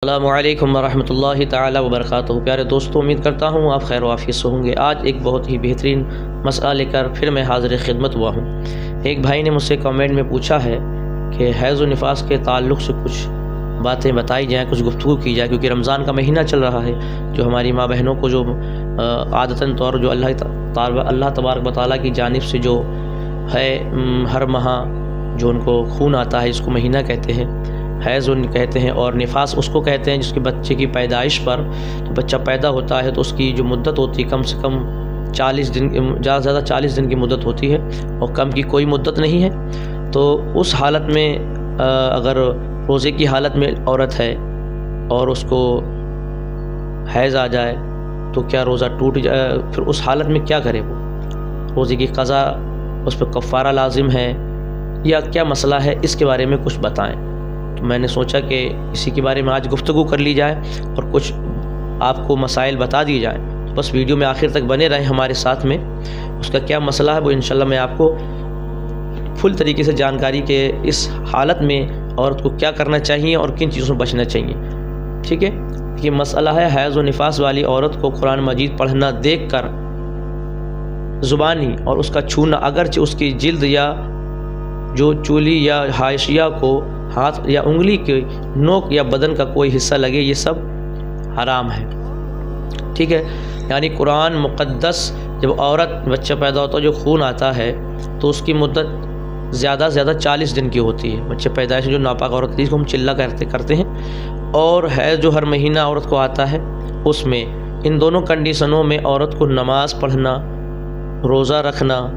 السلام علیکم ورحمۃ اللہ تعالی وبرکاتہ۔ پیارے دوستوں، امید کرتا ہوں آپ خیر و عافیت سے ہوں گے۔ آج ایک بہت ہی بہترین مسئلہ لے کر پھر میں حاضر خدمت ہوا ہوں۔ ایک بھائی نے مجھ سے کامنٹ میں پوچھا ہے کہ حیض و نفاس کے تعلق سے کچھ باتیں بتائی جائیں، کچھ گفتگو کی جائے، کیونکہ رمضان کا مہینہ چل رہا ہے۔ جو ہماری ماں بہنوں کو جو عادتاً طور جو اللہ تبارک و تعالیٰ کی جانب سے جو ہے ہر ماہ جو ان کو خون آتا ہے، اس کو مہینہ کہتے ہیں، حیض کہتے ہیں، اور نفاس اس کو کہتے ہیں جس کے بچے کی پیدائش پر تو بچہ پیدا ہوتا ہے تو اس کی جو مدت ہوتی ہے کم سے کم 40 دن، زیادہ سے زیادہ 40 دن کی مدت ہوتی ہے، اور کم کی کوئی مدت نہیں ہے۔ تو اس حالت میں اگر روزے کی حالت میں عورت ہے اور اس کو حیض آ جائے تو کیا روزہ ٹوٹ جائے؟ پھر اس حالت میں کیا کرے؟ وہ روزے کی قضا، اس پہ کفارہ لازم ہے یا کیا مسئلہ ہے؟ اس کے بارے میں کچھ بتائیں۔ تو میں نے سوچا کہ اسی کے بارے میں آج گفتگو کر لی جائے اور کچھ آپ کو مسائل بتا دیے جائیں۔ تو بس ویڈیو میں آخر تک بنے رہیں ہمارے ساتھ میں۔ اس کا کیا مسئلہ ہے وہ انشاءاللہ میں آپ کو فل طریقے سے جانکاری کہ اس حالت میں عورت کو کیا کرنا چاہیے اور کن چیزوں سے بچنا چاہیے، ٹھیک ہے؟ یہ مسئلہ ہے حیض و نفاس والی عورت کو قرآن مجید پڑھنا دیکھ کر زبانی اور اس کا چھونا، اگرچہ اس کی جلد یا جو چولی یا حاشیہ کو ہاتھ یا انگلی کے نوک یا بدن کا کوئی حصہ لگے، یہ سب حرام ہے، ٹھیک ہے؟ یعنی قرآن مقدس جب عورت بچہ پیدا ہوتا ہے، جو خون آتا ہے تو اس کی مدت زیادہ سے زیادہ 40 دن کی ہوتی ہے۔ بچے پیدائش جو ناپاک عورت جس کو ہم چلہ کرتے ہیں، اور حیض جو ہر مہینہ عورت کو آتا ہے، اس میں ان دونوں کنڈیشنوں میں عورت کو نماز پڑھنا، روزہ رکھنا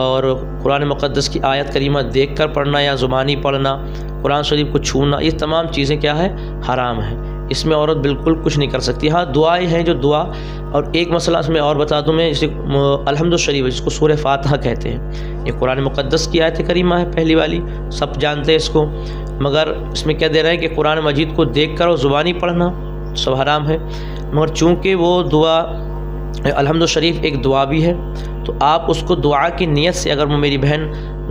اور قرآن مقدس کی آیت کریمہ دیکھ کر پڑھنا یا زبانی پڑھنا، قرآن شریف کو چھونا، یہ تمام چیزیں کیا ہے؟ حرام ہیں۔ اس میں عورت بالکل کچھ نہیں کر سکتی۔ ہاں، دعائیں ہیں جو دعا، اور ایک مسئلہ اس میں اور بتا دوں میں، جسے الحمد شریف جس کو سورہ فاتحہ کہتے ہیں، یہ قرآن مقدس کی آیت کریمہ ہے پہلی والی، سب جانتے ہیں اس کو، مگر اس میں کیا دے رہا ہے کہ قرآن مجید کو دیکھ کر اور زبانی پڑھنا سب حرام ہے۔ مگر چونکہ وہ دعا الحمد شریف ایک دعا بھی ہے، تو آپ اس کو دعا کی نیت سے، اگر وہ میری بہن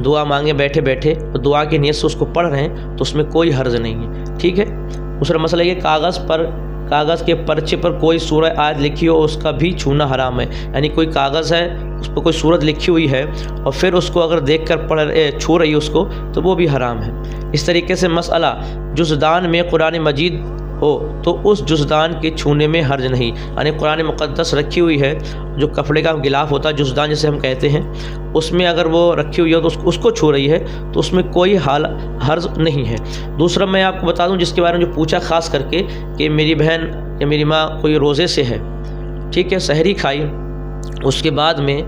دعا مانگے بیٹھے بیٹھے تو دعا کی نیت سے اس کو پڑھ رہے ہیں تو اس میں کوئی حرج نہیں ہے، ٹھیک ہے؟ دوسرا مسئلہ یہ کاغذ کے پرچے پر کوئی سورہ آیت لکھی ہو، اس کا بھی چھونا حرام ہے۔ یعنی کوئی کاغذ ہے، اس پر کوئی سورت لکھی ہوئی ہے اور پھر اس کو اگر دیکھ کر چھو رہی ہے اس کو، تو وہ بھی حرام ہے۔ اس طریقے سے مسئلہ جزدان میں قرآن مجید ہو تو اس جزدان کے چھونے میں حرج نہیں۔ یعنی قرآن مقدس رکھی ہوئی ہے، جو کپڑے کا غلاف ہوتا ہے، جزدان جسے ہم کہتے ہیں، اس میں اگر وہ رکھی ہوئی ہے تو اس کو چھو رہی ہے تو اس میں کوئی حرج نہیں ہے۔ دوسرا میں آپ کو بتا دوں، جس کے بارے میں جو پوچھا خاص کر کے کہ میری بہن یا میری ماں کوئی روزے سے ہے، ٹھیک ہے، سحری کھائی، اس کے بعد میں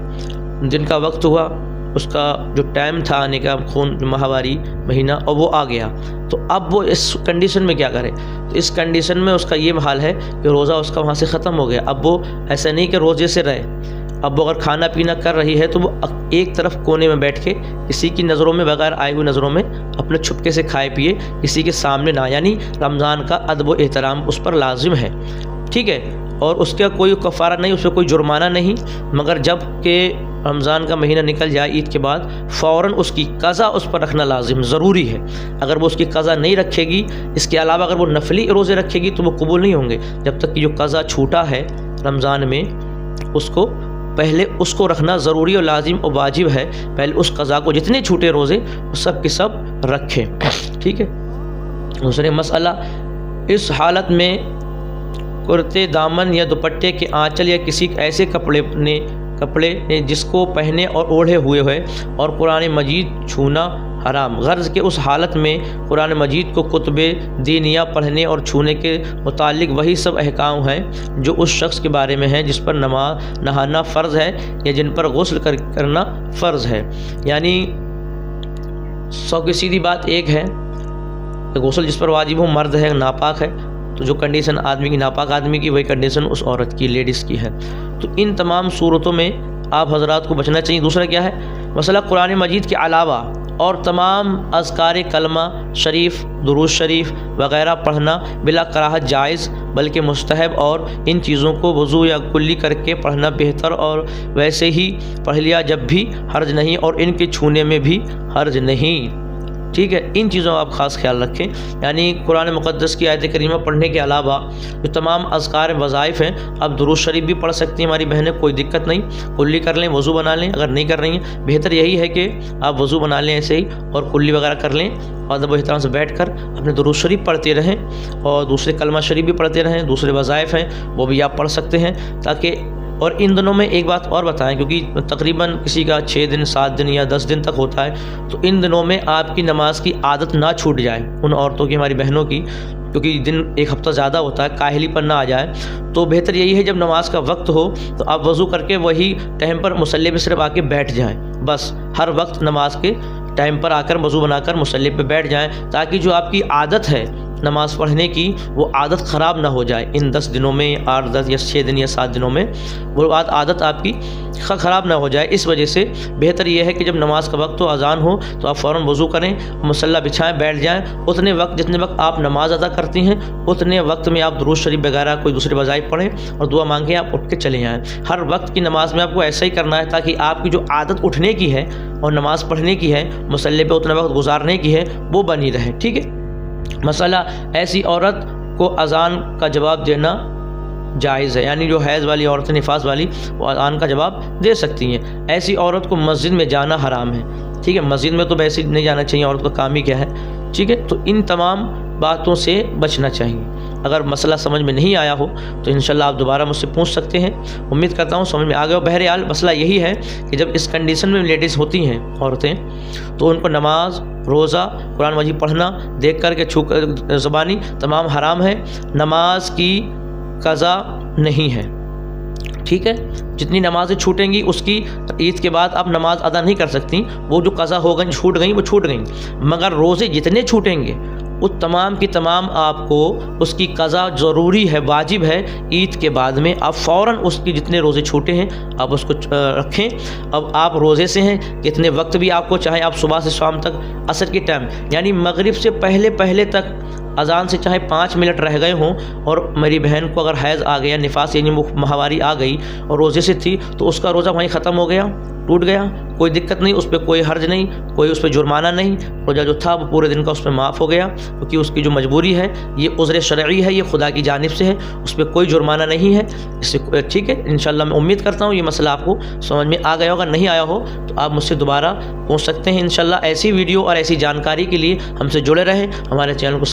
دن کا وقت ہوا، اس کا جو ٹائم تھا آنے کا، خون ماہواری مہینہ، اور وہ آ گیا، تو اب وہ اس کنڈیشن میں کیا کرے؟ تو اس کنڈیشن میں اس کا یہ حال ہے کہ روزہ اس کا وہاں سے ختم ہو گیا۔ اب وہ ایسا نہیں کہ روزے سے رہے، اب وہ اگر کھانا پینا کر رہی ہے تو وہ ایک طرف کونے میں بیٹھ کے کسی کی نظروں میں، بغیر آئے ہوئی نظروں میں، اپنے چھپکے سے کھائے پیے، کسی کے سامنے نہ، یعنی رمضان کا ادب و احترام اس پر لازم ہے، ٹھیک ہے؟ اور اس کا کوئی کفارہ نہیں، اس پہ کوئی جرمانہ نہیں، مگر جب کہ رمضان کا مہینہ نکل جائے عید کے بعد، فوراً اس کی قضا اس پر رکھنا لازم ضروری ہے۔ اگر وہ اس کی قضا نہیں رکھے گی، اس کے علاوہ اگر وہ نفلی روزے رکھے گی تو وہ قبول نہیں ہوں گے، جب تک کہ جو قضا چھوٹا ہے رمضان میں، اس کو پہلے اس کو رکھنا ضروری اور لازم اور واجب ہے۔ پہلے اس قضا کو، جتنے چھوٹے روزے وہ سب کے سب رکھیں، ٹھیک ہے؟ دوسرے مسئلہ، اس حالت میں کرتے دامن یا دوپٹے کے آنچل یا کسی ایسے کپڑے نے جس کو پہنے اور اوڑھے ہوئے اور قرآن مجید چھونا حرام۔ غرض کہ اس حالت میں قرآن مجید کو کتب دینیہ پڑھنے اور چھونے کے متعلق وہی سب احکام ہیں جو اس شخص کے بارے میں ہیں جس پر نہانا فرض ہے یا جن پر غسل کرنا فرض ہے۔ یعنی سو کی سیدھی بات ایک ہے کہ غسل جس پر واجب ہو، مرد ہے، ناپاک ہے، تو جو کنڈیشن آدمی کی، ناپاک آدمی کی، وہی کنڈیشن اس عورت کی، لیڈیز کی ہے۔ تو ان تمام صورتوں میں آپ حضرات کو بچنا چاہیے۔ دوسرا کیا ہے مسئلہ؟ قرآن مجید کے علاوہ اور تمام اذکار کلمہ شریف، درود شریف وغیرہ پڑھنا بلا کراہت جائز بلکہ مستحب، اور ان چیزوں کو وضو یا کلی کر کے پڑھنا بہتر، اور ویسے ہی پڑھ لیا جب بھی حرج نہیں، اور ان کے چھونے میں بھی حرج نہیں، ٹھیک ہے، ان چیزوں کا آپ خاص خیال رکھیں۔ یعنی قرآن مقدس کی آیت کریمہ پڑھنے کے علاوہ جو تمام اذکار وظائف ہیں، اب درود شریف بھی پڑھ سکتی ہیں ہماری بہنیں، کوئی دقت نہیں، کلی کر لیں، وضو بنا لیں۔ اگر نہیں کر رہی ہیں، بہتر یہی ہے کہ آپ وضو بنا لیں ایسے ہی اور کلی وغیرہ کر لیں، اور ادب و احترام سے بیٹھ کر اپنے درود شریف پڑھتے رہیں، اور دوسرے کلمہ شریف بھی پڑھتے رہیں، دوسرے وظائف ہیں وہ بھی آپ پڑھ سکتے ہیں، تاکہ اور ان دنوں میں ایک بات اور بتائیں، کیونکہ تقریباً کسی کا 6 دن 7 دن یا 10 دن تک ہوتا ہے، تو ان دنوں میں آپ کی نماز کی عادت نہ چھوٹ جائے ان عورتوں کی، ہماری بہنوں کی، کیونکہ دن ایک ہفتہ زیادہ ہوتا ہے، کاہلی پر نہ آ جائے۔ تو بہتر یہی ہے جب نماز کا وقت ہو تو آپ وضو کر کے وہی ٹائم پر مصلی پہ صرف آ کے بیٹھ جائیں، بس ہر وقت نماز کے ٹائم پر آ کر وضو بنا کر مصلی پہ بیٹھ جائیں، تاکہ جو آپ کی عادت ہے نماز پڑھنے کی وہ عادت خراب نہ ہو جائے ان 10 دنوں میں، 8 10 یا 6 دن یا 7 دنوں میں، وہ عادت آپ کی خراب نہ ہو جائے۔ اس وجہ سے بہتر یہ ہے کہ جب نماز کا وقت ہو، اذان ہو، تو آپ فوراً وضو کریں، مصلی بچھائیں، بیٹھ جائیں، اتنے وقت جتنے وقت آپ نماز ادا کرتی ہیں اتنے وقت میں آپ درود شریف وغیرہ کوئی دوسرے وظائف پڑھیں اور دعا مانگیں، آپ اٹھ کے چلے جائیں۔ ہر وقت کی نماز میں آپ کو ایسا ہی کرنا ہے، تاکہ آپ کی جو عادت اٹھنے کی ہے اور نماز پڑھنے کی ہے، مصلی پہ اتنا وقت گزارنے کی ہے، وہ بنی رہے، ٹھیک ہے۔ مسئلہ ایسی عورت کو اذان کا جواب دینا جائز ہے، یعنی جو حیض والی عورتیں، نفاس والی، وہ اذان کا جواب دے سکتی ہیں۔ ایسی عورت کو مسجد میں جانا حرام ہے، ٹھیک ہے، مسجد میں تو ویسے نہیں جانا چاہیے، عورت کا کام ہی کیا ہے، ٹھیک ہے۔ تو ان تمام باتوں سے بچنا چاہیے۔ اگر مسئلہ سمجھ میں نہیں آیا ہو تو انشاءاللہ آپ دوبارہ مجھ سے پوچھ سکتے ہیں، امید کرتا ہوں سمجھ میں آ گیا ہو۔ بہرحال مسئلہ یہی ہے کہ جب اس کنڈیشن میں لیڈیز ہوتی ہیں، عورتیں، تو ان کو نماز، روزہ، قرآن مجید پڑھنا، دیکھ کر کے چھو کر زبانی تمام حرام ہے۔ نماز کی قضا نہیں ہے، ٹھیک ہے، جتنی نمازیں چھوٹیں گی اس کی عید کے بعد آپ نماز ادا نہیں کر سکتی، وہ جو قضا ہو گئی، چھوٹ گئیں، وہ چھوٹ گئیں، مگر روزے جتنے چھوٹیں گے وہ تمام کی تمام آپ کو اس کی قضا ضروری ہے، واجب ہے۔ عید کے بعد میں آپ فوراً اس کی جتنے روزے چھوٹے ہیں آپ اس کو رکھیں۔ اب آپ روزے سے ہیں، کتنے وقت بھی آپ کو چاہے، آپ صبح سے شام تک، عصر کے ٹائم یعنی مغرب سے پہلے تک، اذان سے چاہے 5 منٹ رہ گئے ہوں، اور میری بہن کو اگر حیض آ گیا، نفاس یعنی ماہواری آ گئی اور روزے سے تھی، تو اس کا روزہ وہیں ختم ہو گیا، ٹوٹ گیا، کوئی دقت نہیں، اس پہ کوئی حرج نہیں، کوئی اس پہ جرمانہ نہیں، روزہ جو تھا وہ پورے دن کا اس پہ معاف ہو گیا، کیونکہ اس کی جو مجبوری ہے یہ عذر شرعی ہے، یہ خدا کی جانب سے ہے، اس پہ کوئی جرمانہ نہیں ہے، اس سے ٹھیک ہے۔ انشاءاللہ میں امید کرتا ہوں یہ مسئلہ آپ کو سمجھ میں آ گیا ہوگا، نہیں آیا ہو تو آپ مجھ سے دوبارہ پوچھ سکتے ہیں۔ انشاءاللہ ایسی ویڈیو اور ایسی جانکاری کے لیے ہم سے جڑے رہیں، ہمارے چینل کو